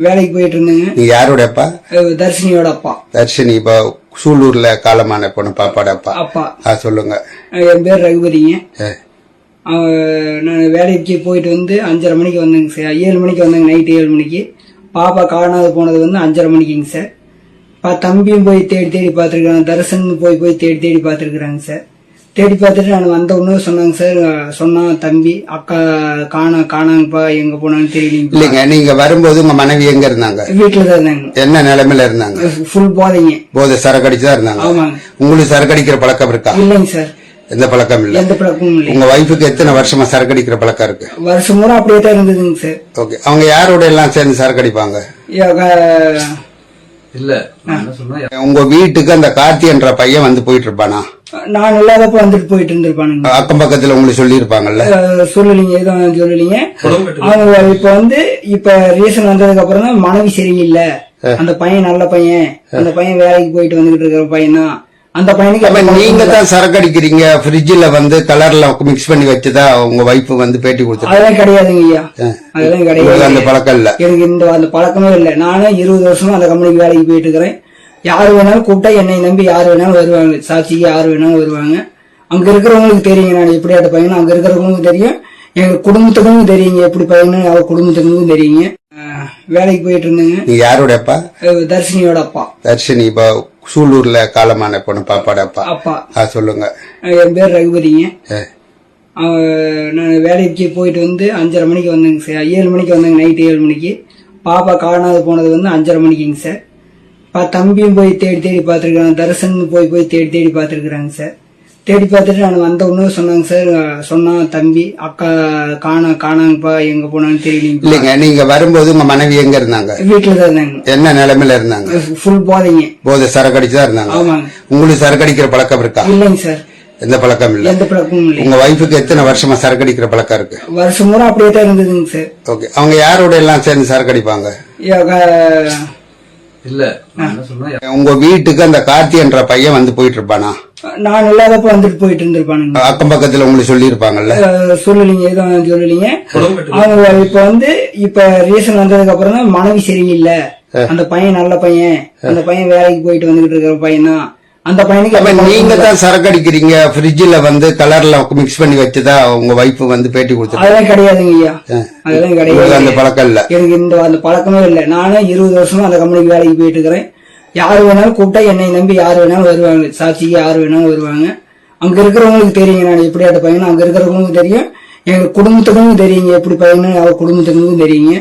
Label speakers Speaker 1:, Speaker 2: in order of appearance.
Speaker 1: வேலைக்கு போயிட்டு இருந்தேங்க.
Speaker 2: நீங்க யாரோட அப்பா?
Speaker 1: தர்ஷினியோட அப்பா.
Speaker 2: தர்ஷினி இப்ப சூலூர்ல காலமான பொண்ணு பாப்பாட அப்பா.
Speaker 1: அப்பா
Speaker 2: சொல்லுங்க.
Speaker 1: என் பேர் ரகுபதிங்க. நான் வேலைக்கு போயிட்டு வந்து 5:30 மணிக்கு வந்தேங்க சார். 7 மணிக்கு வந்தேங்க, நைட்டு 7 மணிக்கு. பாப்பா காணாது போனது வந்து 5:30 மணிக்குங்க சார். தம்பியும் போய் தேடி தேடி பார்த்துருக்காங்க, தரிசன் போய் தேடி தேடி பார்த்துருக்குறாங்க சார். தேடி பார்த்துட்டு நான் வந்த ஒண்ணு சொன்னாங்க சார். சொன்னான் தம்பி, அக்கா காணாங்கப்பா, எங்க போனான்னு தெரியலீங்க.
Speaker 2: இல்லைங்க, நீங்க வரும்போது உங்க மனைவி எங்க இருந்தாங்க?
Speaker 1: வீட்டுலதான் இருந்தாங்க.
Speaker 2: என்ன நிலைமையில இருந்தாங்க?
Speaker 1: ஃபுல் போதைங்க.
Speaker 2: போதை சரக்கு அடிச்சுதான் இருந்தாங்க.
Speaker 1: ஆமாங்க.
Speaker 2: உங்களுக்கு சரக்கு அடிக்கிற பழக்கம் இருக்கா?
Speaker 1: இல்லைங்க சார்,
Speaker 2: எந்த பழக்கம் இல்ல.
Speaker 1: எந்த பழக்கமும் இல்லை.
Speaker 2: உங்க வைஃபுக்கு எத்தனை வருஷமா சரக்கு அடிக்கிற பழக்கம் இருக்கு?
Speaker 1: வருஷம் பூரா அப்படியே தான் இருந்ததுங்க சார்.
Speaker 2: ஓகே, அவங்க யாரோட எல்லாம் சேர்ந்து சரக்கு அடிப்பாங்க?
Speaker 3: இல்ல,
Speaker 2: உங்க வீட்டுக்கு அந்த கார்த்தி என்ற பையன் வந்து போயிட்டு இருப்பானா?
Speaker 1: நான் இல்லாதப்ப வந்துட்டு போயிட்டு இருந்திருப்பானுங்க.
Speaker 2: அக்கம் பக்கத்துல உங்களுக்கு சொல்லி இருப்பாங்கல்ல?
Speaker 1: சொல்லலீங்க, எதுவும் சொல்லலீங்க. அவங்க இப்ப ரீசன் வந்ததுக்கு அப்புறம் தான் மனைவி சரியில்லை, அந்த பையன் நல்ல பையன், அந்த பையன் வேலைக்கு போயிட்டு வந்துகிட்டு இருக்கிற பையன் தான், அந்த பையனுக்கு.
Speaker 2: நீங்க தான் சரக்கு அடிக்கிறீங்க, ஃப்ரிட்ஜ்ல வந்து கலர்ல மிக்ஸ் பண்ணி வச்சுதான் உங்க வைஃப் வந்து பேட்டி கொடுத்து?
Speaker 1: அதெல்லாம் கிடையாதுங்க ஐயா, அதெல்லாம் கிடையாது.
Speaker 2: அந்த பழக்கம் இல்ல
Speaker 1: எனக்கு, அந்த பழக்கமே இல்லை. நானும் 20 வருஷமா அந்த கம்பெனிக்கு வேலைக்கு போயிட்டு இருக்கிறேன். யாரு வேணாலும் கூப்பிட்டா என்னை நம்பி யாரு வேணாலும் வருவாங்க, சாட்சிக்கு யாரு வேணாலும் வருவாங்க. அங்க இருக்கிறவங்களுக்கு தெரியுங்க நான் எப்படியாட்ட பையனும், அங்க இருக்கிறவங்களுக்கும் தெரியும், எங்க குடும்பத்துக்கும் தெரியுங்க எப்படி பையனு, அவர் குடும்பத்துக்கும் தெரியுங்க. வேலைக்கு போயிட்டு இருந்தேங்க.
Speaker 2: நீங்க யாரோட அப்பா?
Speaker 1: தர்ஷினியோட அப்பா.
Speaker 2: தர்ஷினி இப்ப சூலூர்ல காலமான பொண்ணு பாப்பாட அப்பா.
Speaker 1: அப்பா
Speaker 2: சொல்லுங்க.
Speaker 1: என் பேர் ரகுபதிங்க. நான் வேலைக்கு போயிட்டு வந்து 5:30 மணிக்கு வந்தேங்க சார். 7 மணிக்கு வந்தேங்க, நைட்டு 7 மணிக்கு. பாப்பா காணாது போனது வந்து 5:30 மணிக்குங்க சார். தம்பியும் போய் தேடி தேடி பார்த்துருக்காங்க, தரிசன் போய் தேடி தேடி பார்த்துருக்குறாங்க சார். தேடி பார்த்துட்டு நான் வந்த ஒண்ணு சொன்னாங்க சார். சொன்னான் தம்பி, அக்கா காணாங்கப்பா, எங்க போனான்னு தெரியலீங்க.
Speaker 2: இல்லைங்க, நீங்க வரும்போது உங்க மனைவி எங்க இருந்தாங்க?
Speaker 1: வீட்டுலதான் இருந்தாங்க.
Speaker 2: என்ன நிலைமையில இருந்தாங்க?
Speaker 1: ஃபுல் போதைங்க.
Speaker 2: போதை சரக்கு அடிச்சுதான் இருந்தாங்க.
Speaker 1: ஆமாங்க.
Speaker 2: உங்களுக்கு சரக்கு அடிக்கிற பழக்கம் இருக்கா?
Speaker 1: இல்லைங்க சார்,
Speaker 2: எந்த பழக்கம் இல்ல.
Speaker 1: எந்த பழக்கமும் இல்லை.
Speaker 2: உங்க வைஃபுக்கு எத்தனை வருஷமா சரக்கு அடிக்கிற பழக்கம் இருக்கு?
Speaker 1: வருஷம் பூரா அப்படியே தான் இருந்ததுங்க சார்.
Speaker 2: ஓகே, அவங்க யாரோட எல்லாம் சேர்ந்து சரக்கு அடிப்பாங்க?
Speaker 3: இல்ல,
Speaker 2: உங்க வீட்டுக்கு அந்த கார்த்தி என்ற பையன் வந்து போயிட்டு இருப்பானா?
Speaker 1: நான் இல்லாதப்ப வந்துட்டு போயிட்டு இருந்திருப்பானுங்க.
Speaker 2: அக்கம் பக்கத்துல உங்களுக்கு சொல்லி இருப்பாங்கல்ல?
Speaker 1: சொல்லலீங்க, எதுவும் சொல்லலீங்க. அவங்க இப்ப ரீசன் வந்ததுக்கு அப்புறம் தான் மனைவி சரியில்லை, அந்த பையன் நல்ல பையன், அந்த பையன் வேலைக்கு போயிட்டு வந்துகிட்டு இருக்கிற பையன் தான், அந்த பையனுக்கு.
Speaker 2: நீங்க தான் சரக்கு அடிக்கிறீங்க, ஃப்ரிட்ஜ்ல வந்து கலர்ல மிக்ஸ் பண்ணி வச்சுதான் உங்க வைஃப் வந்து பேட்டி கொடுத்து?
Speaker 1: அதெல்லாம் கிடையாதுங்க ஐயா, அதெல்லாம் கிடையாது.
Speaker 2: அந்த பழக்கம் இல்ல.
Speaker 1: எனக்கு, அந்த பழக்கமே இல்லை. நானும் 20 வருஷமா அந்த கம்பெனிக்கு வேலைக்கு போயிட்டு இருக்கிறேன். யாரு வேணாலும் கூப்பிட்டா என்னை நம்பி யாரு வேணாலும் வருவாங்க, சாட்சிக்கு யாரு வேணாலும் வருவாங்க. அங்க இருக்கிறவங்களுக்கு தெரியுங்க நான் எப்படியாட்ட பையனும், அங்க இருக்கிறவங்களுக்கும் தெரியும், எங்க குடும்பத்துக்கும் தெரியுங்க எப்படி பையனு, அவர் குடும்பத்துக்கும் தெரியுங்க.